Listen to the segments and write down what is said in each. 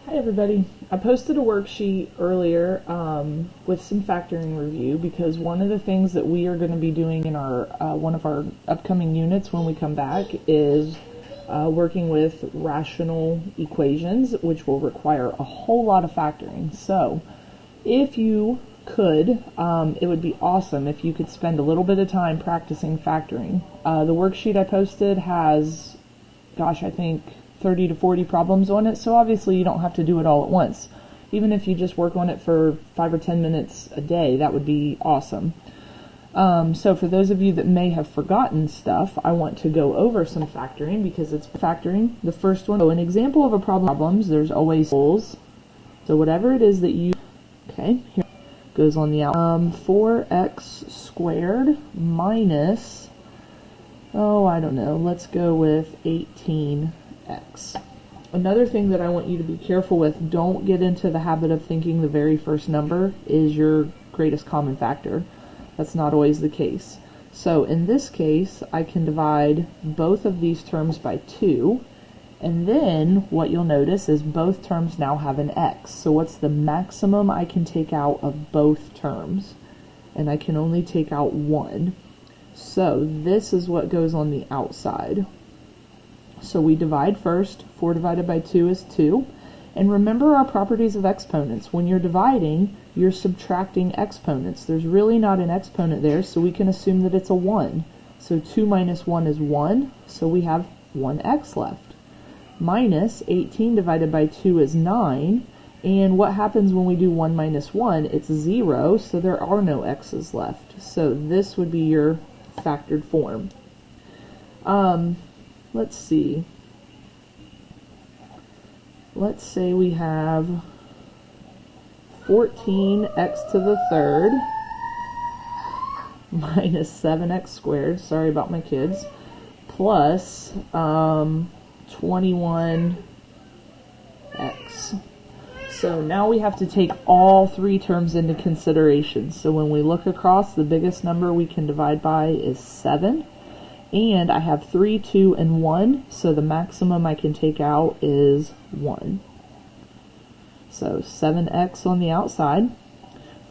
Hi everybody. I posted a worksheet earlier with some factoring review because one of the things that we are going to be doing in our one of our upcoming units when we come back is working with rational equations, which will require a whole lot of factoring. So if you could, it would be awesome if you could spend a little bit of time practicing factoring. The worksheet I posted has, gosh, I think 30 to 40 problems on it, so obviously you don't have to do it all at once. Even if you just work on it for 5 or 10 minutes a day, that would be awesome. So for those of you that may have forgotten stuff, I want to go over some factoring because it's factoring. The first one, so an example of a problems, there's always goals. So whatever it is that you, okay, here goes on the out. 4x squared minus, oh, I don't know, let's go with 18x. Another thing that I want you to be careful with, don't get into the habit of thinking the very first number is your greatest common factor. That's not always the case. So in this case, I can divide both of these terms by 2, and then what you'll notice is both terms now have an x. So what's the maximum I can take out of both terms? And I can only take out 1. So this is what goes on the outside. So we divide first. 4 divided by 2 is 2. And remember our properties of exponents. When you're dividing, you're subtracting exponents. There's really not an exponent there, so we can assume that it's a 1. So 2 minus 1 is 1, so we have 1x left. Minus 18 divided by 2 is 9. And what happens when we do 1 minus 1? It's 0, so there are no x's left. So this would be your factored form. Let's see. Let's say we have 14x to the third minus 7x squared, sorry about my kids, plus 21x. So now we have to take all three terms into consideration. So when we look across, the biggest number we can divide by is 7. And I have 3, 2, and 1, so the maximum I can take out is 1. So 7x on the outside.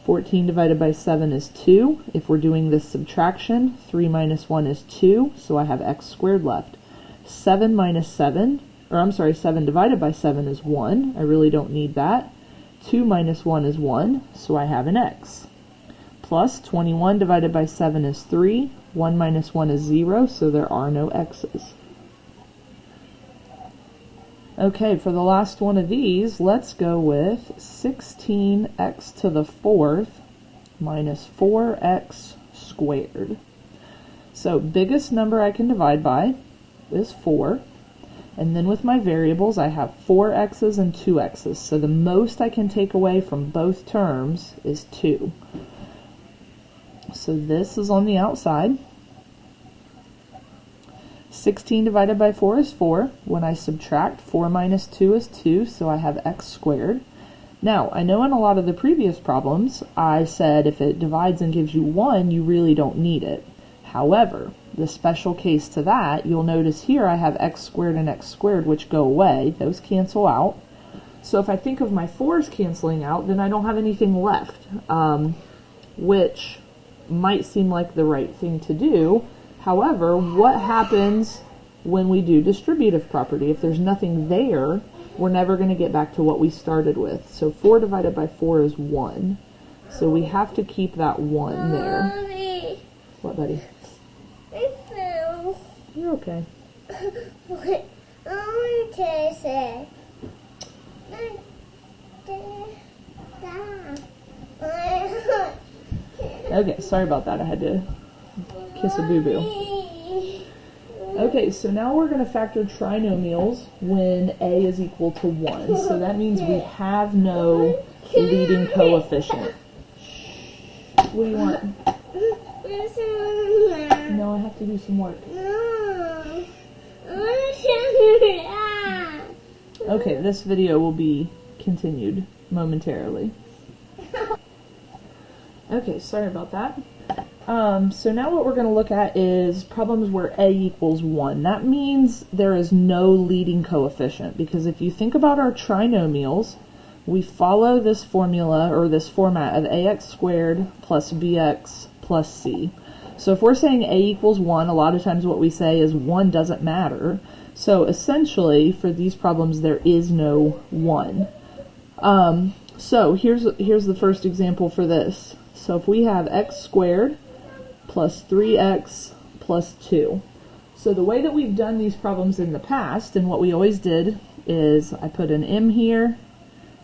14 divided by 7 is 2. If we're doing this subtraction, 3 minus 1 is 2, so I have x squared left. 7 minus 7, or I'm sorry, 7 divided by 7 is 1. I really don't need that. 2 minus 1 is 1, so I have an x. Plus 21 divided by 7 is 3. 1 minus 1 is 0, so there are no x's. Okay, for the last one of these, let's go with 16x to the fourth minus 4x squared. So biggest number I can divide by is 4. And then with my variables, I have 4 x's and 2 x's. So the most I can take away from both terms is 2. So this is on the outside. 16 divided by 4 is 4. When I subtract, 4 minus 2 is 2, so I have x squared. Now, I know in a lot of the previous problems, I said if it divides and gives you 1, you really don't need it. However, the special case to that, you'll notice here I have x squared and x squared, which go away. Those cancel out. So if I think of my 4's canceling out, then I don't have anything left, which might seem like the right thing to do. However, what happens when we do distributive property? If there's nothing there, we're never going to get back to what we started with. So 4 divided by 4 is 1. So we have to keep that 1 there. Mommy. What, buddy? I fell. You're okay. What? I want to taste it. Okay, sorry about that. I had to kiss a boo-boo. Okay, so now we're going to factor trinomials when a is equal to 1. So that means we have no leading coefficient. What do you want? No, I have to do some work. Okay, this video will be continued momentarily. Okay, sorry about that. So now what we're going to look at is problems where a equals 1. That means there is no leading coefficient, because if you think about our trinomials, we follow this formula or this format of ax squared plus bx plus c. So if we're saying a equals 1, a lot of times what we say is 1 doesn't matter. So essentially for these problems there is no 1. So here's the first example for this. So if we have x squared plus 3x plus 2. So the way that we've done these problems in the past, and what we always did, is I put an m here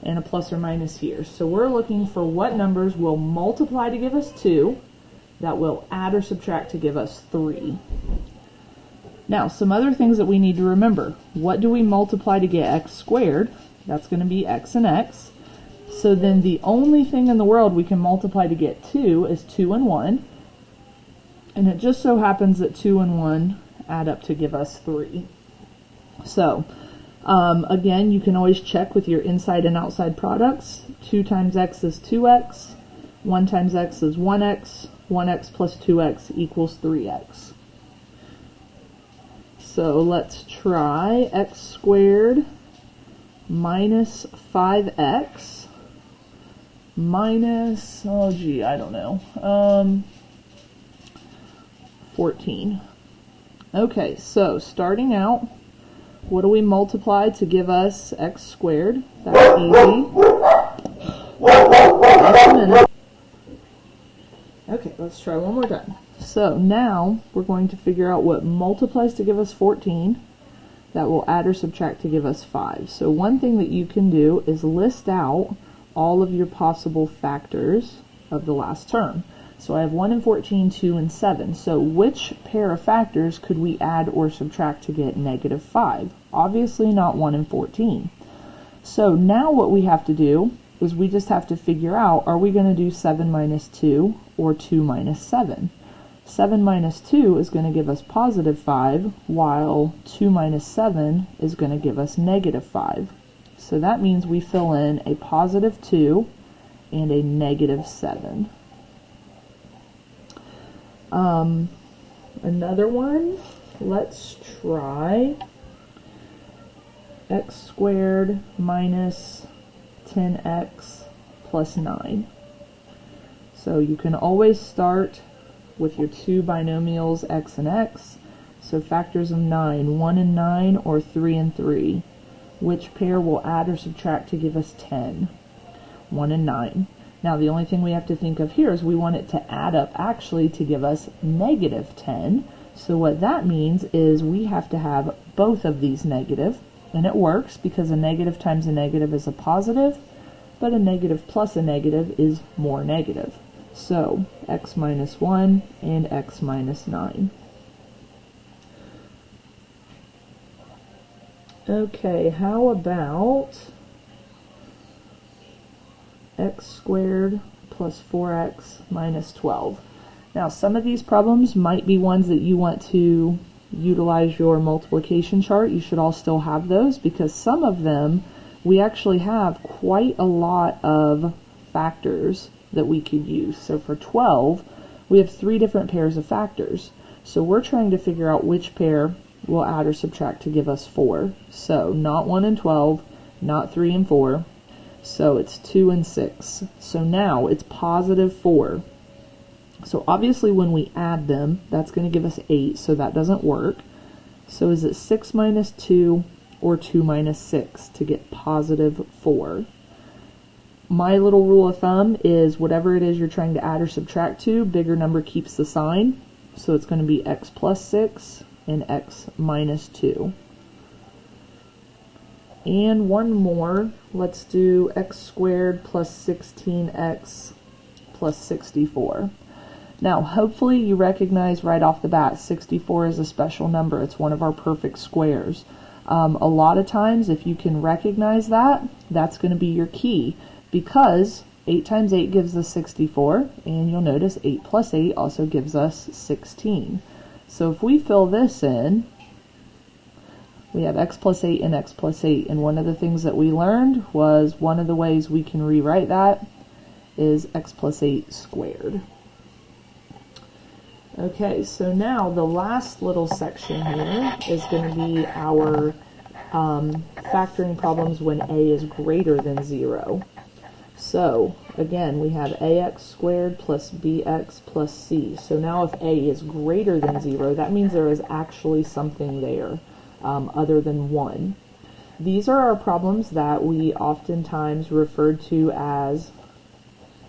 and a plus or minus here. So we're looking for what numbers will multiply to give us 2, that will add or subtract to give us 3. Now, some other things that we need to remember. What do we multiply to get x squared? That's going to be x and x. So then the only thing in the world we can multiply to get 2 is 2 and 1. And it just so happens that 2 and 1 add up to give us 3. So, again, you can always check with your inside and outside products. 2 times x is 2x. 1 times x is 1x. 1x plus 2x equals 3x. So let's try x squared minus 5x minus, oh gee, I don't know, 14. Okay, so starting out, what do we multiply to give us x squared? That's easy. Just a minute. Okay, let's try one more time. So now we're going to figure out what multiplies to give us 14 that will add or subtract to give us 5. So one thing that you can do is list out all of your possible factors of the last term. So I have 1 and 14, 2 and 7. So which pair of factors could we add or subtract to get negative 5? Obviously not 1 and 14. So now what we have to do is we just have to figure out, are we going to do 7 minus 2 or 2 minus 7? 7 minus 2 is going to give us positive 5, while 2 minus 7 is going to give us negative 5. So that means we fill in a positive 2 and a negative 7. Another one, let's try x squared minus 10x plus 9. So you can always start with your two binomials x and x. So factors of 9, 1 and 9 or 3 and 3. Which pair will add or subtract to give us 10? 1 and 9. Now the only thing we have to think of here is we want it to add up actually to give us negative 10. So what that means is we have to have both of these negative. And it works because a negative times a negative is a positive, but a negative plus a negative is more negative. So x minus 1 and x minus 9. Okay, how about x squared plus 4x minus 12? Now some of these problems might be ones that you want to utilize your multiplication chart. You should all still have those because some of them we actually have quite a lot of factors that we could use. So for 12 we have 3 different pairs of factors. So we're trying to figure out which pair will add or subtract to give us 4. So not 1 and 12, not 3 and 4. So it's 2 and 6. So now it's positive 4. So obviously when we add them, that's going to give us 8, so that doesn't work. So is it 6 minus 2 or 2 minus 6 to get positive 4? My little rule of thumb is whatever it is you're trying to add or subtract to, bigger number keeps the sign. So it's going to be x plus 6 and x minus 2. And one more, let's do x squared plus 16x plus 64. Now, hopefully you recognize right off the bat 64 is a special number. It's one of our perfect squares. A lot of times, if you can recognize that, that's going to be your key, because 8 times 8 gives us 64, and you'll notice 8 plus 8 also gives us 16. So if we fill this in, we have x plus 8 and x plus 8, and one of the things that we learned was one of the ways we can rewrite that is x plus 8 squared. Okay, so now the last little section here is going to be our factoring problems when a is greater than 0. So, again, we have ax squared plus bx plus c. So now if a is greater than 0, that means there is actually something there other than 1. These are our problems that we oftentimes refer to as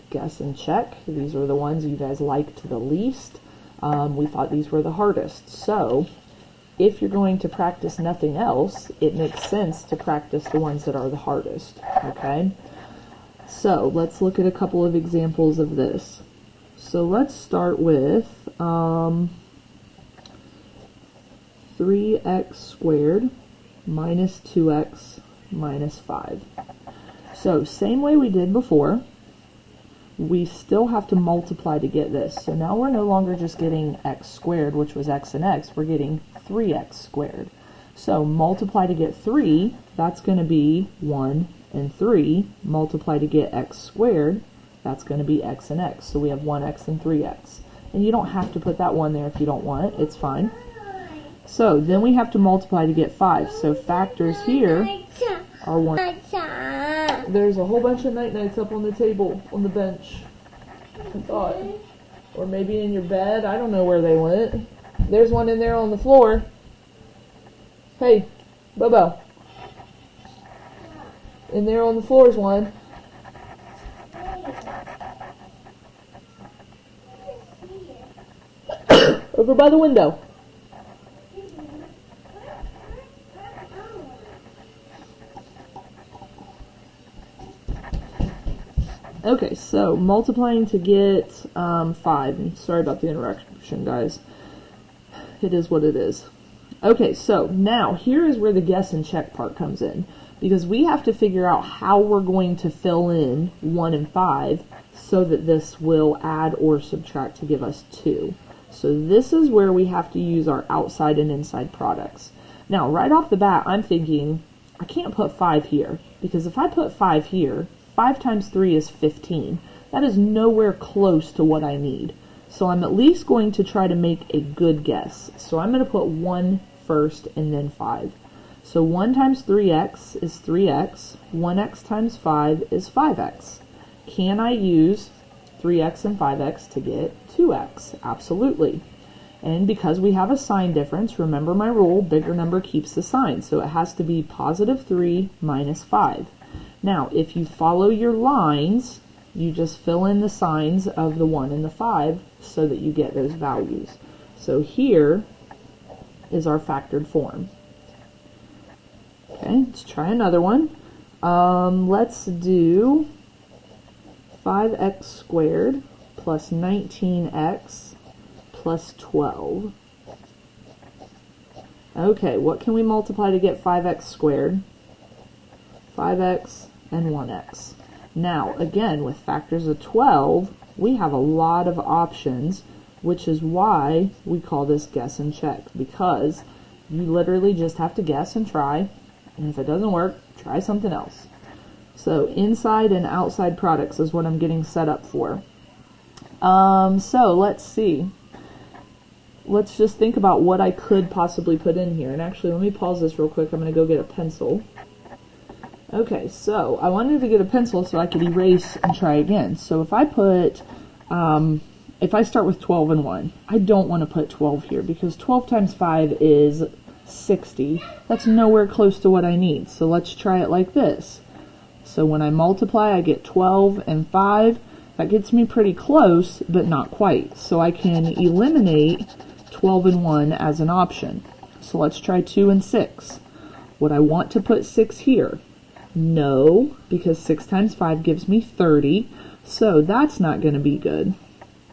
guess and check. These are the ones you guys liked the least. We thought these were the hardest. So, if you're going to practice nothing else, it makes sense to practice the ones that are the hardest, okay? So, let's look at a couple of examples of this. So, let's start with 3x squared minus 2x minus 5. So, same way we did before, we still have to multiply to get this. So now we're no longer just getting x squared, which was x and x, we're getting 3x squared. So multiply to get 3, that's going to be 1 and 3. Multiply to get x squared, that's going to be x and x. So we have 1x and 3x. And you don't have to put that 1 there if you don't want it, it's fine. So then we have to multiply to get 5. So factors here are 1. There's a whole bunch of night-nights up on the table, on the bench, I thought. Or maybe in your bed, I don't know where they went. There's one in there on the floor. Hey, Bobo. In there on the floor is one. Over by the window. Okay, so multiplying to get 5. And sorry about the interruption, guys. It is what it is. Okay, so now here is where the guess and check part comes in. Because we have to figure out how we're going to fill in 1 and 5 so that this will add or subtract to give us 2. So this is where we have to use our outside and inside products. Now, right off the bat, I'm thinking, I can't put 5 here. Because if I put 5 here, 5 times 3 is 15. That is nowhere close to what I need. So I'm at least going to try to make a good guess. So I'm going to put 1 first and then 5. So 1 times 3x is 3x. 1x times 5 is 5x. Can I use 3x and 5x to get 2x? Absolutely. And because we have a sign difference, remember my rule, bigger number keeps the sign. So it has to be positive 3 minus 5. Now, if you follow your lines, you just fill in the signs of the 1 and the 5 so that you get those values. So here is our factored form. Okay, let's try another one. Let's do 5x squared plus 19x plus 12. Okay, what can we multiply to get 5x squared? 5x and 1x. Now, again, with factors of 12, we have a lot of options, which is why we call this guess and check, because you literally just have to guess and try, and if it doesn't work, try something else. So, inside and outside products is what I'm getting set up for. So, let's see. Let's just think about what I could possibly put in here. And actually, let me pause this real quick. I'm going to go get a pencil. Okay, so I wanted to get a pencil so I could erase and try again. So if I put, if I start with 12 and 1, I don't want to put 12 here because 12 times 5 is 60. That's nowhere close to what I need. So let's try it like this. So when I multiply, I get 12 and 5. That gets me pretty close, but not quite. So I can eliminate 12 and 1 as an option. So let's try 2 and 6. Would I want to put 6 here? No, because 6 times 5 gives me 30, so that's not going to be good.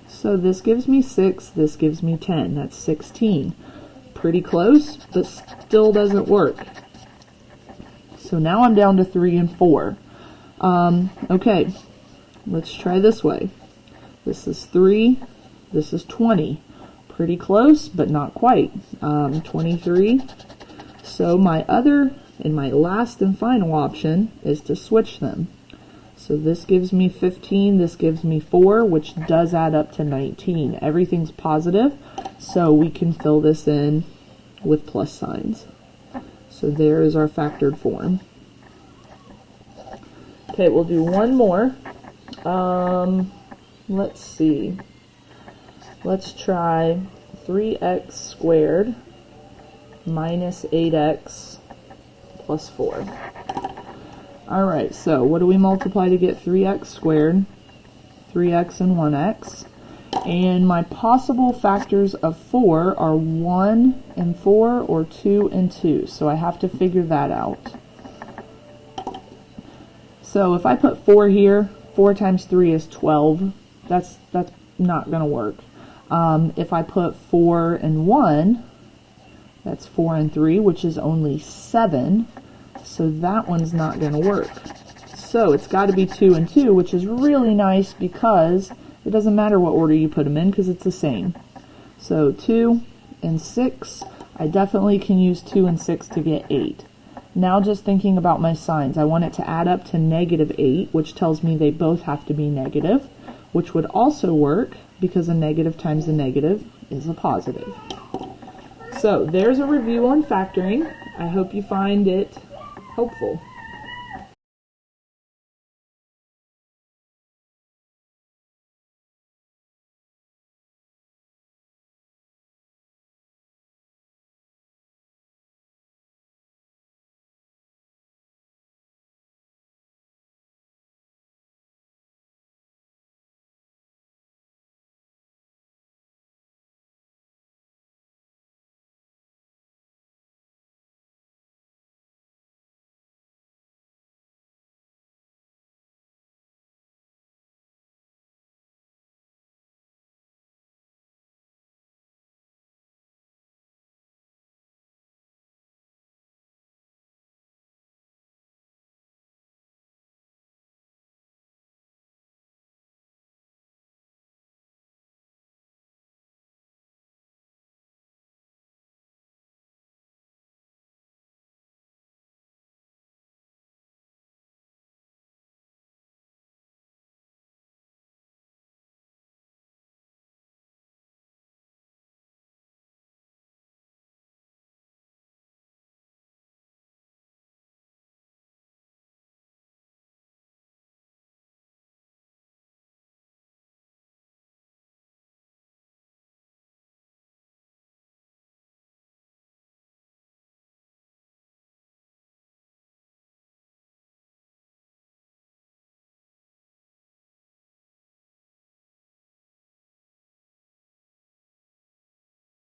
So this gives me 6, this gives me 10, that's 16. Pretty close, but still doesn't work. So now I'm down to 3 and 4. Okay, let's try this way. This is 3, this is 20. Pretty close, but not quite. 23. So my last and final option is to switch them. So this gives me 15, this gives me 4, which does add up to 19. Everything's positive, so we can fill this in with plus signs. So there is our factored form. Okay, we'll do one more. Let's see. Let's try 3x squared minus 8x plus 4. Alright, so what do we multiply to get 3x squared? 3x and 1x. And my possible factors of 4 are 1 and 4 or 2 and 2. So I have to figure that out. So if I put 4 here, 4 times 3 is 12. That's not going to work. If I put 4 and 1, that's 4 and 3, which is only 7. So that one's not going to work. So it's got to be 2 and 2, which is really nice because it doesn't matter what order you put them in because it's the same. So 2 and 6, I definitely can use 2 and 6 to get 8. Now just thinking about my signs, I want it to add up to negative 8, which tells me they both have to be negative, which would also work because a negative times a negative is a positive. So there's a review on factoring. I hope you find it helpful.